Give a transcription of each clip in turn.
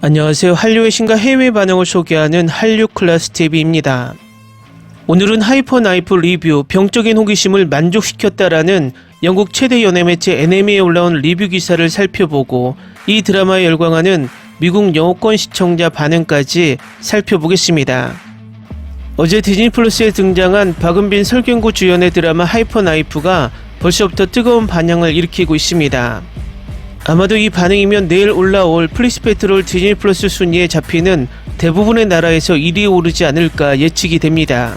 안녕하세요. 한류의 신과 해외 반응을 소개하는 한류 클래스 TV입니다. 오늘은 하이퍼 나이프 리뷰 병적인 호기심을 만족시켰다라는 영국 최대 연예 매체 NME에 올라온 리뷰 기사를 살펴보고 이 드라마에 열광하는 미국 영어권 시청자 반응까지 살펴보겠습니다. 어제 디즈니 플러스에 등장한 박은빈 설경구 주연의 드라마 하이퍼 나이프가 벌써부터 뜨거운 반향을 일으키고 있습니다. 아마도 이 반응이면 내일 올라올 플리스 페트롤 디즈니 플러스 순위에 잡히는 대부분의 나라에서 1위에 오르지 않을까 예측이 됩니다.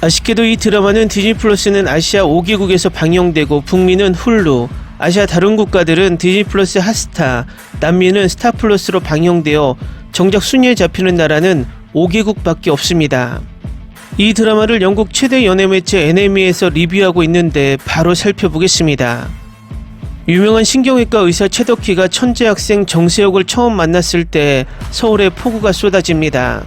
아쉽게도 이 드라마는 디즈니 플러스는 아시아 5개국에서 방영되고 북미는 훌루, 아시아 다른 국가들은 디즈니 플러스 핫스타, 남미는 스타 플러스로 방영되어 정작 순위에 잡히는 나라는 5개국밖에 없습니다. 이 드라마를 영국 최대 연예 매체 NME에서 리뷰하고 있는데 바로 살펴보겠습니다. 유명한 신경외과 의사 최덕희가 천재 학생 정세혁을 처음 만났을 때 서울에 폭우가 쏟아집니다.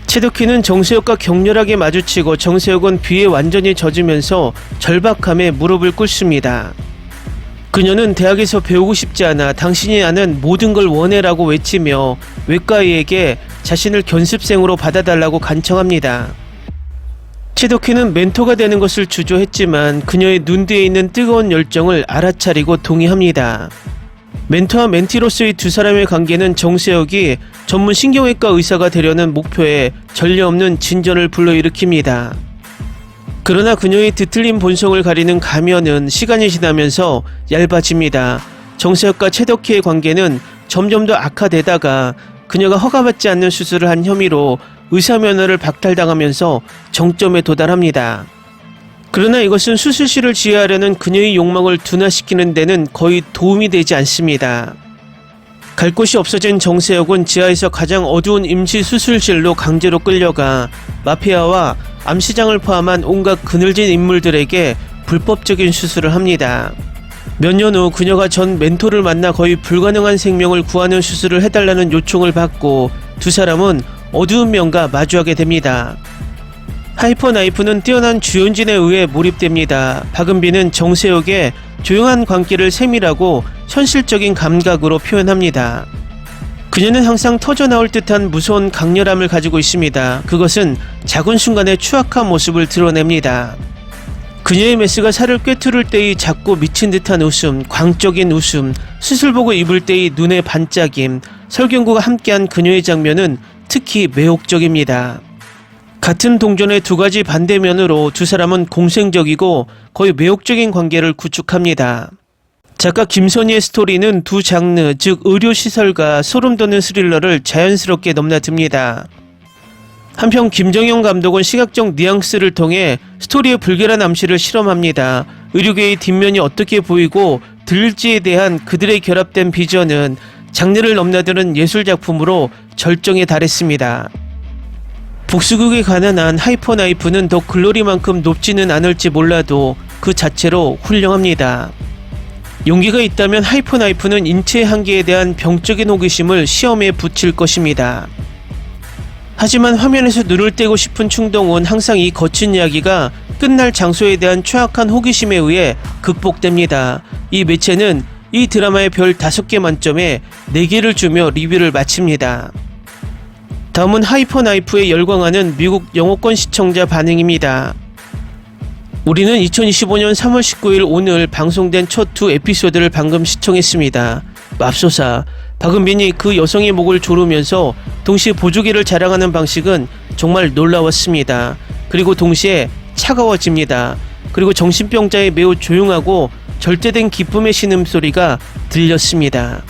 최덕희는 정세혁과 격렬하게 마주치고 정세혁은 비에 완전히 젖으면서 절박함에 무릎을 꿇습니다. 그녀는 대학에서 배우고 싶지 않아 당신이 아는 모든 걸 원해라고 외치며 외과의에게 자신을 견습생으로 받아달라고 간청합니다. 최덕희는 멘토가 되는 것을 주저했지만 그녀의 눈 뒤에 있는 뜨거운 열정을 알아차리고 동의합니다. 멘토와 멘티로서의 두 사람의 관계는 정세혁이 전문 신경외과 의사가 되려는 목표에 전례없는 진전을 불러일으킵니다. 그러나 그녀의 뒤틀린 본성을 가리는 가면은 시간이 지나면서 얇아집니다. 정세혁과 최덕희의 관계는 점점 더 악화되다가 그녀가 허가받지 않는 수술을 한 혐의로 의사 면허를 박탈당하면서 정점에 도달합니다. 그러나 이것은 수술실을 지휘하려는 그녀의 욕망을 둔화시키는 데는 거의 도움이 되지 않습니다. 갈 곳이 없어진 정세혁은 지하에서 가장 어두운 임시 수술실로 강제로 끌려가 마피아와 암시장을 포함한 온갖 그늘진 인물들에게 불법적인 수술을 합니다. 몇 년 후 그녀가 전 멘토를 만나 거의 불가능한 생명을 구하는 수술을 해달라는 요청을 받고 두 사람은 어두운 면과 마주하게 됩니다. 하이퍼 나이프는 뛰어난 주연진에 의해 몰입됩니다. 박은빈은 정세혁의 조용한 관계를 세밀하고 현실적인 감각으로 표현합니다. 그녀는 항상 터져나올 듯한 무서운 강렬함을 가지고 있습니다. 그것은 작은 순간의 추악한 모습을 드러냅니다. 그녀의 메스가 살을 꿰투를 때의 작고 미친 듯한 웃음, 광적인 웃음, 수술 보고 입을 때의 눈의 반짝임, 설경구가 함께한 그녀의 장면은 특히 매혹적입니다. 같은 동전의 두 가지 반대면으로 두 사람은 공생적이고 거의 매혹적인 관계를 구축합니다. 작가 김선희의 스토리는 두 장르, 즉 의료시설과 소름돋는 스릴러를 자연스럽게 넘나듭니다. 한편 김정영 감독은 시각적 뉘앙스를 통해 스토리의 불결한 암시를 실험합니다. 의료계의 뒷면이 어떻게 보이고 들릴지에 대한 그들의 결합된 비전은 장르를 넘나드는 예술작품으로 절정에 달했습니다. 복수극에 관한 하이퍼 나이프는 더 글로리만큼 높지는 않을지 몰라도 그 자체로 훌륭합니다. 용기가 있다면 하이퍼 나이프는 인체의 한계에 대한 병적인 호기심을 시험에 붙일 것입니다. 하지만 화면에서 눈을 떼고 싶은 충동은 항상 이 거친 이야기가 끝날 장소에 대한 추악한 호기심에 의해 극복됩니다. 이 매체는 이 드라마의 별 5개 만점에 4개를 주며 리뷰를 마칩니다. 다음은 하이퍼 나이프에 열광하는 미국 영어권 시청자 반응입니다. 우리는 2025년 3월 19일 오늘 방송된 첫 2 에피소드를 방금 시청했습니다. 맙소사, 박은빈이 그 여성의 목을 조르면서 동시에 보조개를 자랑하는 방식은 정말 놀라웠습니다. 그리고 동시에 차가워집니다. 그리고 정신병자의 매우 조용하고 절제된 기쁨의 신음소리가 들렸습니다.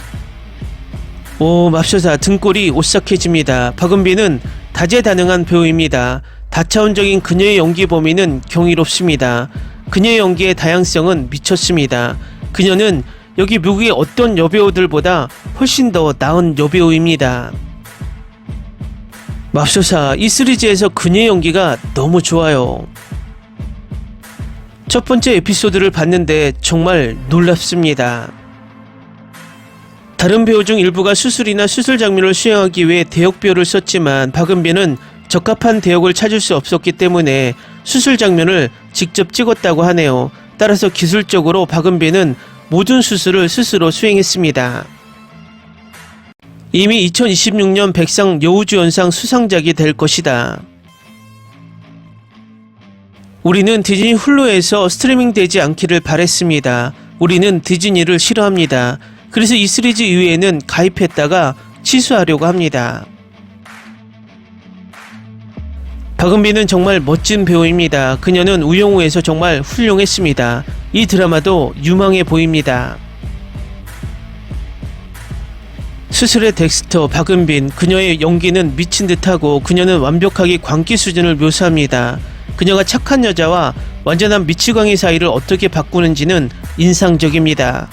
오, 맙소사, 등골이 오싹해집니다. 박은빈은 다재다능한 배우입니다. 다차원적인 그녀의 연기 범위는 경이롭습니다. 그녀의 연기의 다양성은 미쳤습니다. 그녀는 여기 미국의 어떤 여배우들보다 훨씬 더 나은 여배우입니다. 맙소사, 이 시리즈에서 그녀의 연기가 너무 좋아요. 첫 번째 에피소드를 봤는데 정말 놀랍습니다. 다른 배우 중 일부가 수술이나 수술 장면을 수행하기 위해 대역배우를 썼지만 박은빈은 적합한 대역을 찾을 수 없었기 때문에 수술 장면을 직접 찍었다고 하네요. 따라서 기술적으로 박은빈은 모든 수술을 스스로 수행했습니다. 이미 2026년 백상 여우주연상 수상작이 될 것이다. 우리는 디즈니 훌루에서 스트리밍 되지 않기를 바랬습니다. 우리는 디즈니를 싫어합니다. 그래서 이 시리즈 이후에는 가입했다가 취소하려고 합니다. 박은빈은 정말 멋진 배우입니다. 그녀는 우영우에서 정말 훌륭했습니다. 이 드라마도 유망해 보입니다. 스슬의 덱스터 박은빈, 그녀의 연기는 미친 듯하고 그녀는 완벽하게 광기 수준을 묘사합니다. 그녀가 착한 여자와 완전한 미치광이 사이를 어떻게 바꾸는지는 인상적입니다.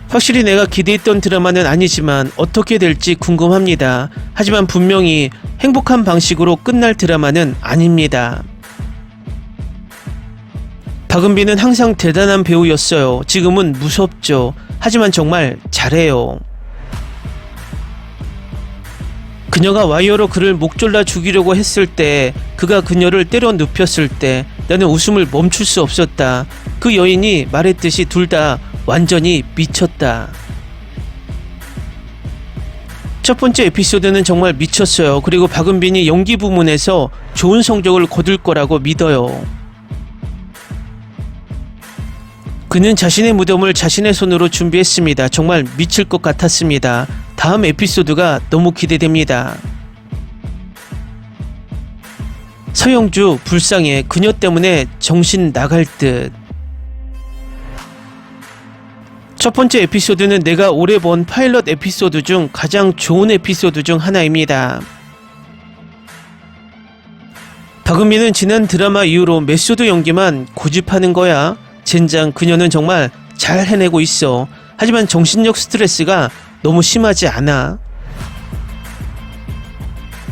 확실히 내가 기대했던 드라마는 아니지만 어떻게 될지 궁금합니다. 하지만 분명히 행복한 방식으로 끝날 드라마는 아닙니다. 박은빈은 항상 대단한 배우였어요. 지금은 무섭죠. 하지만 정말 잘해요. 그녀가 와이어로 그를 목졸라 죽이려고 했을 때, 그가 그녀를 때려 눕혔을 때 나는 웃음을 멈출 수 없었다. 그 여인이 말했듯이 둘 다 완전히 미쳤다. 첫 번째 에피소드는 정말 미쳤어요. 그리고 박은빈이 연기 부문에서 좋은 성적을 거둘 거라고 믿어요. 그는 자신의 무덤을 자신의 손으로 준비했습니다. 정말 미칠 것 같았습니다. 다음 에피소드가 너무 기대됩니다. 서영주 불쌍해. 그녀 때문에 정신 나갈 듯. 첫 번째 에피소드는 내가 올해 본 파일럿 에피소드 중 가장 좋은 에피소드 중 하나입니다. 박은빈은 지난 드라마 이후로 메소드 연기만 고집하는 거야. 젠장, 그녀는 정말 잘 해내고 있어. 하지만 정신력 스트레스가 너무 심하지 않아?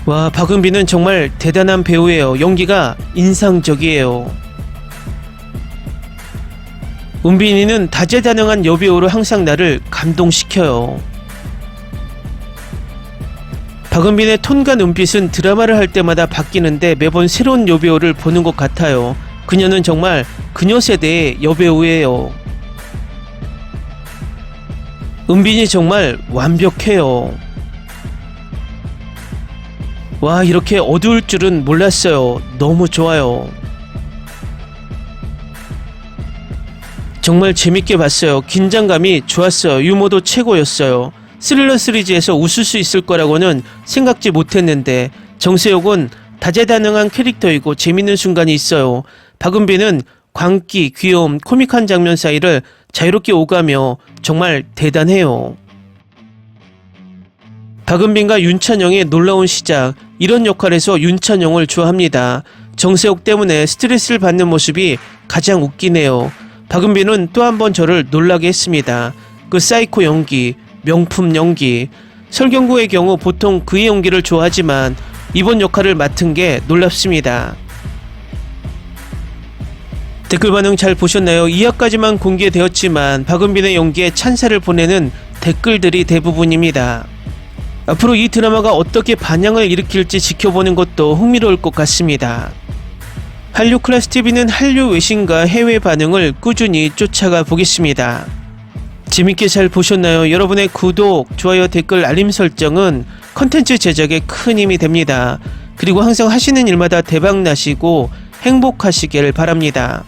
와, 박은빈은 정말 대단한 배우예요. 연기가 인상적이에요. 은빈이는 다재다능한 여배우로 항상 나를 감동시켜요. 박은빈의 톤과 눈빛은 드라마를 할 때마다 바뀌는데 매번 새로운 여배우를 보는 것 같아요. 그녀는 정말 그녀 세대의 여배우예요. 은빈이 정말 완벽해요. 와, 이렇게 어두울 줄은 몰랐어요. 너무 좋아요. 정말 재밌게 봤어요. 긴장감이 좋았어요. 유머도 최고였어요. 스릴러 시리즈에서 웃을 수 있을 거라고는 생각지 못했는데 정세혁은 다재다능한 캐릭터이고 재밌는 순간이 있어요. 박은빈은 광기, 귀여움, 코믹한 장면 사이를 자유롭게 오가며 정말 대단해요. 박은빈과 윤찬영의 놀라운 시작. 이런 역할에서 윤찬영을 좋아합니다. 정세혁 때문에 스트레스를 받는 모습이 가장 웃기네요. 박은빈은 또 한 번 저를 놀라게 했습니다. 그 사이코 연기, 명품 연기. 설경구의 경우 보통 그의 연기를 좋아하지만 이번 역할을 맡은 게 놀랍습니다. 댓글 반응 잘 보셨나요? 2화까지만 공개되었지만 박은빈의 연기에 찬사를 보내는 댓글들이 대부분입니다. 앞으로 이 드라마가 어떻게 반향을 일으킬지 지켜보는 것도 흥미로울 것 같습니다. 한류 클래스TV는 한류 외신과 해외 반응을 꾸준히 쫓아가 보겠습니다. 재밌게 잘 보셨나요? 여러분의 구독, 좋아요, 댓글, 알림 설정은 컨텐츠 제작에 큰 힘이 됩니다. 그리고 항상 하시는 일마다 대박 나시고 행복하시길 바랍니다.